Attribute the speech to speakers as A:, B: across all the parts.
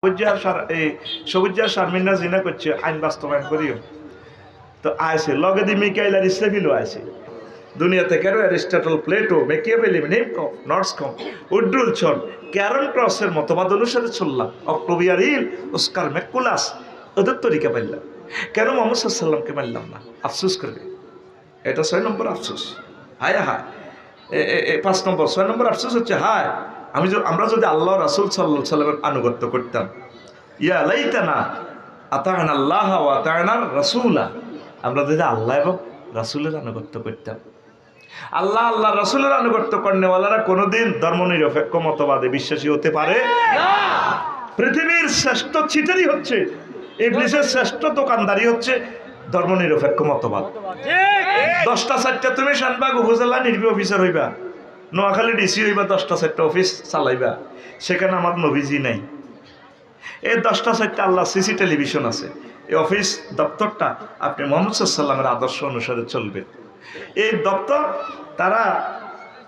A: সবুজ শারমিনা জিনা করছে আইন বাস্তবায়ন করিও তো আইসে লগে দি মিকাইল আর ইসরাফিলও আইসে দুনিয়া থেকে অ্যারিস্টটল প্লেটো মেকিয়াভেলি নেমকম নর্সকম উড্রুলছন ক্যারন ক্রসের মতবাদ অনুসারে চললাম অক্টোবিয়ার হিল ওস্কার ম্যাকুলাস ওদের তরিকা পাইলাম কেন মোহাম্মদ সাল্লামকে মানলাম না আফসোস করবে এটা 6 নম্বর আফসোস হায় হায় 5 নম্বর 6 নম্বর আফসোস হচ্ছে হায় আমরা যদি আল্লাহ রাসূল সাল্লাল্লাহু আলাইহি সাল্লামের আনুগত্য করতাম ইয়া লাইতানা আতা'না আল্লাহ ওয়া আতা'না রাসূলা আমরা যদি আল্লাহ এবং রাসূলের আনুগত্য করতাম আল্লাহ রাসূলের আনুগত্য করনেওয়ালারা কোনোদিন ধর্মনিরপেক্ষ মতবাদে বিশ্বাসী হতে পারে না পৃথিবীর শ্রেষ্ঠ চিটারি হচ্ছে ইবলিসের শ্রেষ্ঠ দোকানদারি হচ্ছে ধর্মনিরপেক্ষ মতবাদ ঠিক 10টা 4টা তুমি শানবাগ উপজেলা নির্বাহী অফিসার হইবা নোয়াখালী ডিসি হইবা 10টা 4টা অফিস চালাইবা সেখানে আমার নবীজি নাই এই 10টা 4টা আল্লাহ সিসি টেলিভিশন আছে এই অফিস দপ্তরটা আপনি মুহাম্মদ সাল্লাল্লাহু আলাইহি ওয়াসাল্লামের আদর্শ অনুসারে চলবে এই দপ্তর তারা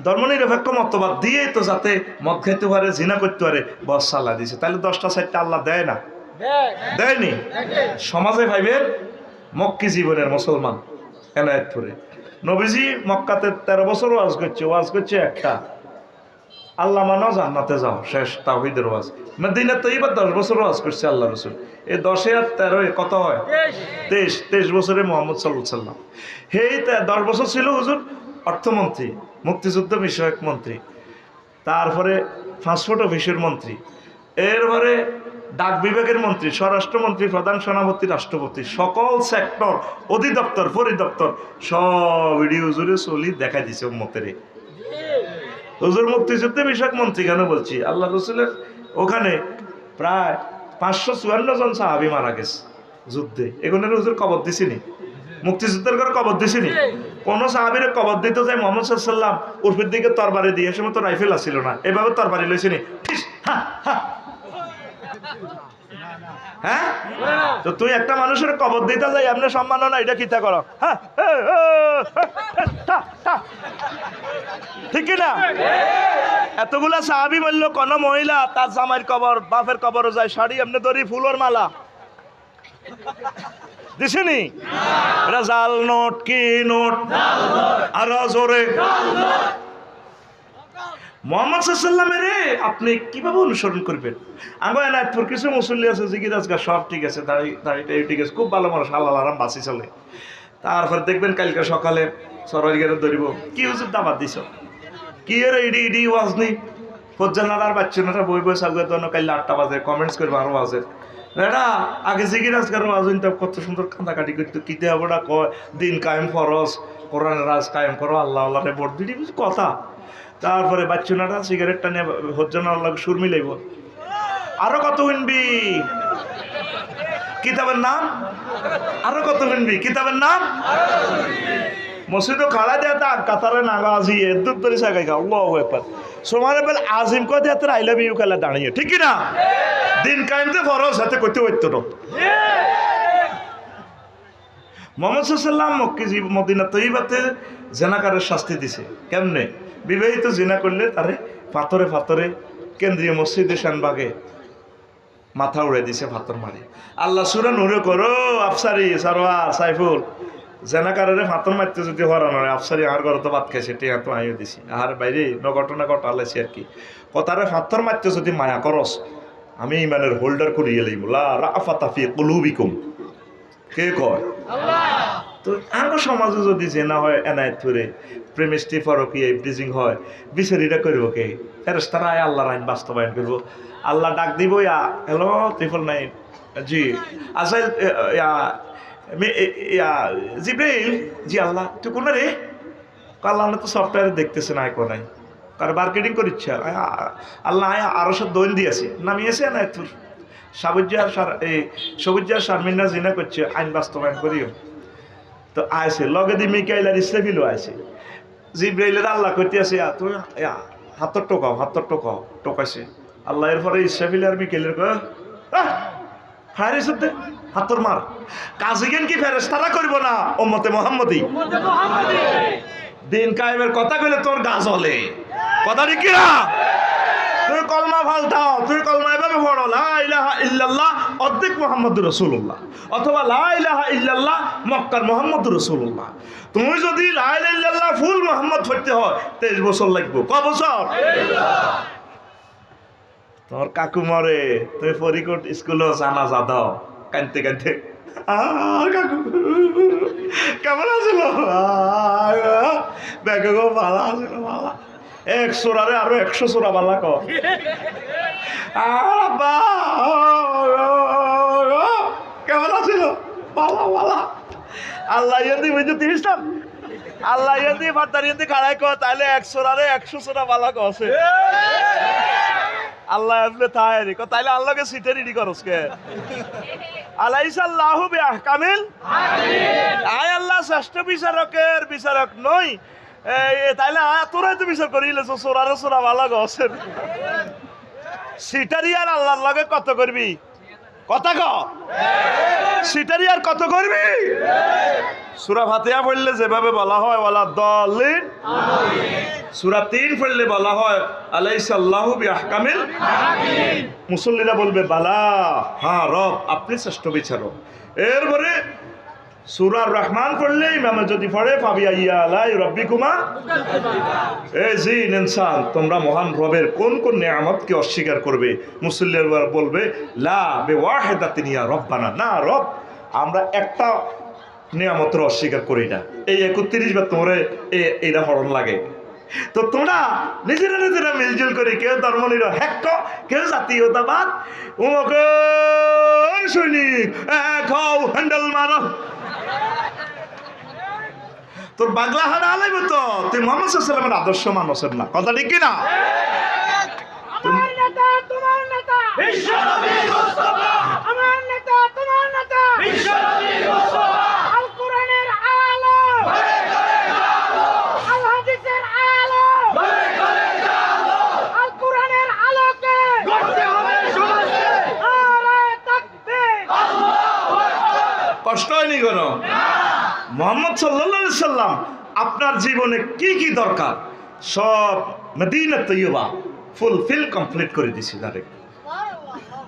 A: ধর্মনিরপেক্ষ মতবাদ দিয়ে তো যাতে মদ খাইতে পারে জিনা করতে পারে বস চালা দিয়েছে তাহলে 10টা 4টা আল্লাহ দেয় না দেয়নি সমাজে ভাইবেন মক্কি জীবনের মুসলমান এনায়েতপুরে নবীজি মক্কাতে 13 বছর ওয়াজ করছে একটা আল্লাহ মানো জান্নাতে যাও শেষ তাওহীদের ওয়াজ মদিনা তৈবা 10 বছর ওয়াজ করছে আল্লাহ রাসূল এই 10 আর 13 কত হয় 23 বছরে মুহাম্মদ সাল্লাল্লাহু আলাইহি ওয়াসাল্লাম হেই 10 বছর ছিল হুজুর অর্থমন্ত্রী মুক্তিযুদ্ধ বিষয়ক মন্ত্রী তারপরে পাসপোর্ট অফিসের মন্ত্রী এরপরে ডাক বিভাগের মন্ত্রী স্বরাষ্ট্রমন্ত্রী প্রধান সেনাপতি রাষ্ট্রপতি সকল সেক্টর অধিদপ্তর পরিদপ্তর সব হুজুরে চলি দেখা দিছে উম্মতের হুজুর মুক্তিযুদ্ধ বিষয়ক মন্ত্রী কেন বলছি আল্লাহ রাসূলের ওখানে প্রায় 554 জন সাহাবী মারা গেছে যুদ্ধে এগুলোর হুজুর কবর দিছিনি মুক্তিযুদ্ধের করে কবর দিছিনি কোন সাহাবীর কবর দিতে যায় মুহাম্মদ সাল্লাল্লাহু আলাইহি ওয়াসাল্লাম উর্ফের দিকে তরবারি দিয়ে সময় তো রাইফেল আসছিল না এভাবে তরবারি লইছিনি হ্যাঁ তো তুই একটা মানুষের কবর দিতে যাই আপনি সম্মাননা এটা কিতা করো হ্যাঁ ঠিক না এতগুলা সাহাবী বললো কোন মহিলা তার জামাইয়ের কবর বাপের কবরও যায় শাড়ি এমনি দড়ি ফুলের মালা দিছেনি এটা জাল নোট কি নোট আরো জোরে মুহাম্মদ সাল্লাল্লাহু আলাইহি ওয়াসাল্লামের আপনি কিভাবে অনুসরণ করবেন আমার এনায়েতপুর কিছু মুসল্লি আছে জিকির আজকাল সব ঠিক আছে দাড়িটা ঠিক আছে খুব ভালো মানুষ হালাল আরাম বাঁচি চলে তারপর দেখবেন কালকে সকালে সরাইগারে ধরিব কি হুজুর দাবাত দিছ কি এর ইডি ওয়াজ নেই ফজ্জানার বাচ্চানারা বই বই সাগুয়ে তো কাল 8টা বাজে কমেন্টস করবে আরো বাজে এটা আগে জিকির আজকাল ওয়াজ হইতো কত সুন্দর কাঁদাকাটি করতো কিতে হবে না কয় দিন কায়েম ফরজ কোরআনের রাজ কায়েম করো আল্লাহ আল্লাহরে ভোট দিদি কথা তারপরে বাচ্চানারা সিগারেটটা নিয়ে হজ্জানা আল্লাহ সুর মিলাইব আরো কত শুনবি কিতাবের নাম আরো কত শুনবি কিতাবের নাম মসজিদও খাড়া দেয়া তা কাতারে নাগা আজি এদুর তরি সাগাই গা আল্লাহু আকবার সোমারে বেল আজিম কো দেয়া তোর আই লাভ ইউ কালা দাঁড়িয়ে ঠিক কি না দিন কায়েমতে ফরজ হাতে কইতে হইতো না মুহাম্মদ সাল্লাল্লাহু আলাইহি ওয়াসাল্লাম মদিনা তৈবাতে জিনাকারের শাস্তি দিছে কেমনে বিবাহিত জিনা করলে তারে পাথরে পাথরে কেন্দ্রীয় মসজিদে শানবাগে মাথা উড়ে দিছে পাথর মারি আল্লাহ সূরা নূরে করো আফসারি সারওয়ার সাইফুল জেনাকারে পাথর মারতে যদি হরানো হয় আফসারি আর ঘরে তো ভাত খাইছে টিয়া তো আইও দিছি আর বাইরে নঘটনা ঘটালেছি আর কি কথারে পাথর মারতে যদি মায়া করস আমি ইমানের হোল্ডার করিয়ে লইব লা রাফাতা ফি কুলুবিকুম কে কয় আল্লাহ তো আঙ্গ সমাজে যদি জেনা হয় এনায়েতপুরে প্রেমিস্টি ফরকিয়ে ব্রিজিং হয় বিচারিটা করবো কে ফেরেশতারা আল্লাহর আইন বাস্তবায়ন করবো আল্লাহ ডাক দিব ইয়া হ্যালো 999 জি আসাইল জিব্রাইল জি আল্লাহ তুই কোন রে আল্লাহ তো সফটওয়্যার দেখতেছে না কোন নাই কার মার্কেটিং করিচ্ছে আল্লাহ আরো সব দৈন দিয়েছে নামিয়েছে এনায়েতপুর সবুজ শারমিনা জিনা করছে আইন বাস্তবায়ন করিও তো আইসে লগে দি মিকাইল আর ইসরাফিলও আইসে জিব্রাইলের আল্লাহ কইতে আছে তুমি হাতর টোকাও টোকাইছে আল্লাহ এরপরে ইসরাফিল আর মিকাইলের কয় ফায়ার ইসতে হাতর মার কাজী জ্ঞান কি ফেরেশতারা করব না উম্মতে মুহাম্মদী দিন কায়েমের কথা কইলে তোর গা জ্বলে কথা ঠিক না তুই কলমা ফালতাও, তুই কলমা এভাবে পড়ো লা ইলাহা ইল্লাল্লাহ অর্ধেক মুহাম্মদুর রাসূলুল্লাহ, অথবা লা ইলাহা ইল্লাল্লাহ মক্কার মুহাম্মদুর রাসূলুল্লাহ। তুমি যদি লা ইলাহা ইল্লাল্লাহ ফুল মুহাম্মদ পড়তে হয় 23 বছর লাগবে। কয় বছর? তোমার কাকু মরে, তুমি ফরিকট স্কুলে জানাজা দাও কানতে কানতে, কাকু কেমন আছিল, দেখো গো ভালো আছিল, ভালো 100 রে আরো 100 সোরা বালা ক আব্বা কেমন আছিল, ভালো ভালো। আল্লাহ ইয়াদি বুঝতে তিরিশটা, আল্লাহ ইয়াদি ফাটার ইয়াদি খাড়াই ক, তাইলে 100 রে 100 সোরা বালা ক আছে। আল্লাহ আসলে তাই তাইলে আল্লাহকে সিটে রেডি করস কে? আলাইসাল্লাহু বিআহকামিল হাকিম। আয় আল্লাহ শ্রেষ্ঠ বিচারকের বিচারক নই, তাইলে তোরাই তো বিচার করিলেছ সোরারে সোরা ভালো গছেন। সিটারি আর আল্লাহর লগে কত করবি? কথা ক, সিটারি আর কত করবি? সূরা ফাতিহা পড়লে যেভাবে বলা হয় ওয়ালা দাল্লিন আমিন, সূরা 3 পড়লে বলা হয় আলাইসাল্লাহু বিআহকামিল হাকিম। মুসল্লিরা বলবে বালা, হ্যাঁ রব আপনি শ্রেষ্ঠ বিচারক। এরপরে সূরা রহমান পড়লে ইমামে যদি পড়ে ফাবিআইয়া আলাই রাব্বিকুমা, এই জিন ইনসান তোমরা মহান রবের কোন কোন নিয়ামতকে অস্বীকার করবে? মুসল্লিরা বলবে লা বিওয়াহিদাতিন ইয়া রব্বানা, না রব আমরা একটা নিয়ামতের অস্বীকার করি না। এই 31 বার তোমরা এইটা হরণ লাগে। তো তোমরা নিজেরা নিজেরা মিলজুল করি, কেউ ধর্মনিরপেক্ষ, কেউ জাতীয়তাবাদ, উমকে সৈনিক খাও হ্যান্ডেল মারো, তোর বাংলা হারা আলাইব তো তুই মুহাম্মদ সাল্লাল্লাহু আলাইহি ওয়াসাল্লামের আদর্শ মানুষের না। কথা ঠিক কিনা?
B: আমার নেতা তোমার নেতা বিশ্বনবী মুস্তাফা, আমার নেতা তোমার নেতা বিশ্বনবী মুস্তাফা, আল কোরআনের আলো ঘরে ঘরে আলো, আল হাদিসের আলো ঘরে ঘরে আলো, আল কোরআনের আলোকে গড়তে হবে সমাজে, নারায়ে তাকবীর আল্লাহু আকবার।
A: কষ্ট হয়নি কোনো? মুহাম্মদ সাল্লাল্লাহু আলাইহি সাল্লাম আপনার জীবনে কি কি দরকার সব মদিনা তৈয়বা ফুলফিল কমপ্লিট করে দিছি।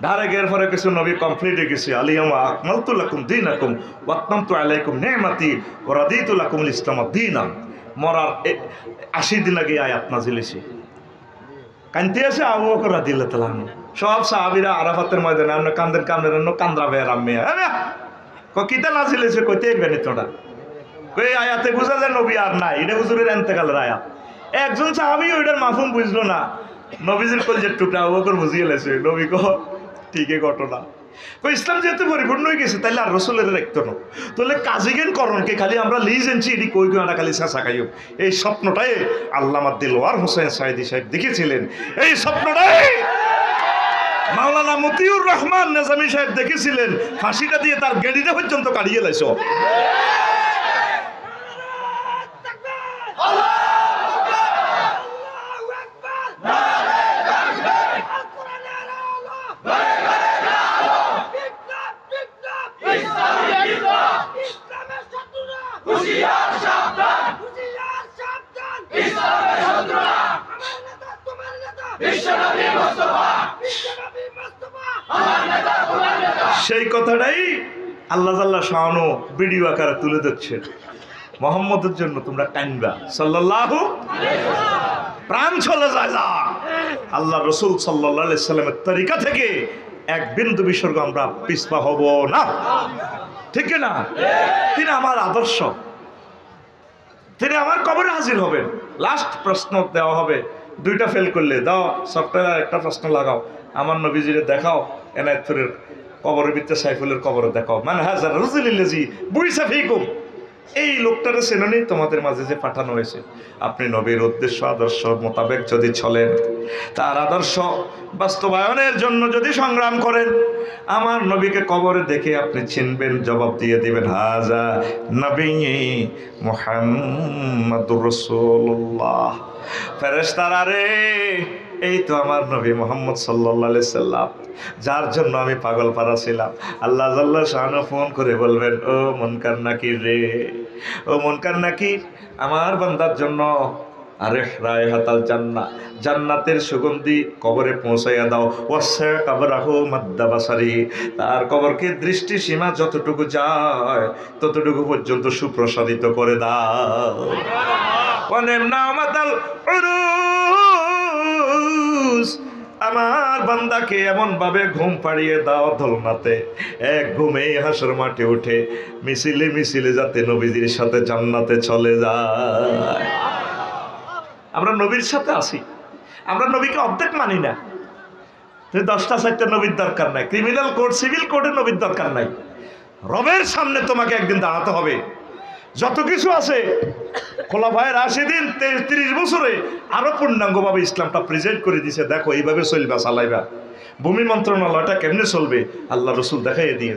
A: ডাইরেক্ট এরপরে কিছু নবী কমপ্লিট হয়ে গেছে। আলিয়ামা আকমালতু লাকুম দীনাকুম ওয়া আতমামতু আলাইকুম নি'মাতি ওয়া রাদিতু লাকুমুল ইসলাম দীনান। মরার 80 দিন আগে আয়াত নাযিল হইছে। কানতে আছে আবু বকর রাদিয়াল্লাহু তাআলা আনহু, সব সাহাবীরা আরাফাতের ময়দানে আমরা কান্দের কান্দরা বের আম্মে কিতা নাযিল হইছে কইতে গেনি তোরা কই আয়াতে বুঝা যায় নবী আর নাই, এটা হুজুরের ইন্তেকালের আয়াত। একজন সাহাবী ওইটার মাফহুম বুঝলো না, নবীজির কলজের টুকরা আবু বকর বুঝিয়ে লেছে। নবী কহ ঠিকই ঘটনা কই ইসলাম যেহেতু পরিপূর্ণ হয়ে গেছে তাইলে আর রসুলের রাখতো না, তাহলে কাজিগেন করণকে খালি আমরা লিজ এনছি এটি কই কই খালি চেঁচা খাইও। এই স্বপ্নটাই আল্লামা দিলওয়ার হোসেন সাইদি সাহেব দেখেছিলেন। এই স্বপ্নটাই মাওলানা মতিউর রহমান নেজামী সাহেব দেখেছিলেন। ফাঁসিটা দিয়ে তার গেড়িটা পর্যন্ত কাটিয়ে লাইছ। সেই কথাটাই আল্লাহ জাল্লা শাআনু ভিডিও আকারে তুলে দিচ্ছে। মুহাম্মদের জন্য তোমরা কানবা সাল্লাল্লাহু আলাইহি ওয়াসাল্লাম, প্রাণ চলে যায় না। আল্লাহ রাসূল সাল্লাল্লাহু আলাইহি সাল্লামের তরিকা থেকে এক বিন্দু বিসর্গ আমরা পিছপা হব না, ঠিক না? তিনি আমার আদর্শ, তিনি আমার কবরে হাজির হবেন। লাস্ট প্রশ্ন দেওয়া হবে, দুইটা ফেল করলে দাও সফটওয়্যার একটা প্রশ্ন লাগাও, আমার নবীজিরে দেখাও এনায়েতপুরের কবরের ভিতরে সাইফুলের কবরে দেখাও, মানে হাজার রাসূলুল্লাহি বুইসা ফিকুম। এই লোকটারে চেননি তোমাদের মাঝে যে পাঠানো হয়েছে। আপনি নবীর উদ্দেশ্য আদর্শ মোতাবেক যদি চলেন, তার আদর্শ বাস্তবায়নের জন্য যদি সংগ্রাম করেন, আমার নবীকে কবরে দেখে আপনি চিনবেন, জবাব দিয়ে দিবেন হাজা নবী মুহাম্মাদুর রাসূলুল্লাহ। ফেরেশতারা রে, এই তো আমার নবী মুহাম্মদ সাল্লাল্লাহু আলাইহি সাল্লাম, যার জন্য আমি পাগল পারা ছিলাম। আল্লাহ জাল্লা শাআনু ফোন করে বলবেন, ও মুনকার নাকির রে, ও মুনকার নাকির, আমার বান্দার জন্য আরে রায়হাতাল জান্নাহ, জান্নাতের সুগন্ধি কবরে পৌঁছাইয়া দাও। ওয়াসা কাবরাহু মাদ্দা বাসারি, তার কবরকে দৃষ্টি সীমা যতটুকু যায় ততটুকু পর্যন্ত সুপ্রসারিত করে দাও। ওয়ানামনা মাতাল উরুস, আমার বান্দাকে এমন ভাবে ঘুম পাড়িয়ে দাও দোলনাতে, এক ঘুমে হাসর মাঠে উঠে মিছিলে মিছিলে যাতে নবীজির সাথে জান্নাতে চলে যায়। আমরা নবীর সাথে আছি, আমরা নবীকে অর্ধেক মানি না। তুমি 10টা 4টা নবীর দরকার নাই, ক্রিমিনাল কোড সিভিল কোডে নবীর দরকার নাই। রবের সামনে তোমাকে একদিন দাঁড়াতে হবে। যত কিছু আছে খোলাফায়ে রাশিদিন 30 বছরে আরো পূর্ণাঙ্গভাবে ইসলামটা প্রেজেন্ট করে দিয়েছে। দেখো এইভাবে চলবা, চালাইবা। ভূমি মন্ত্রণালয়টা কেমনে চলবে আল্লাহ রসুল দেখাইয়ে দিয়েছে।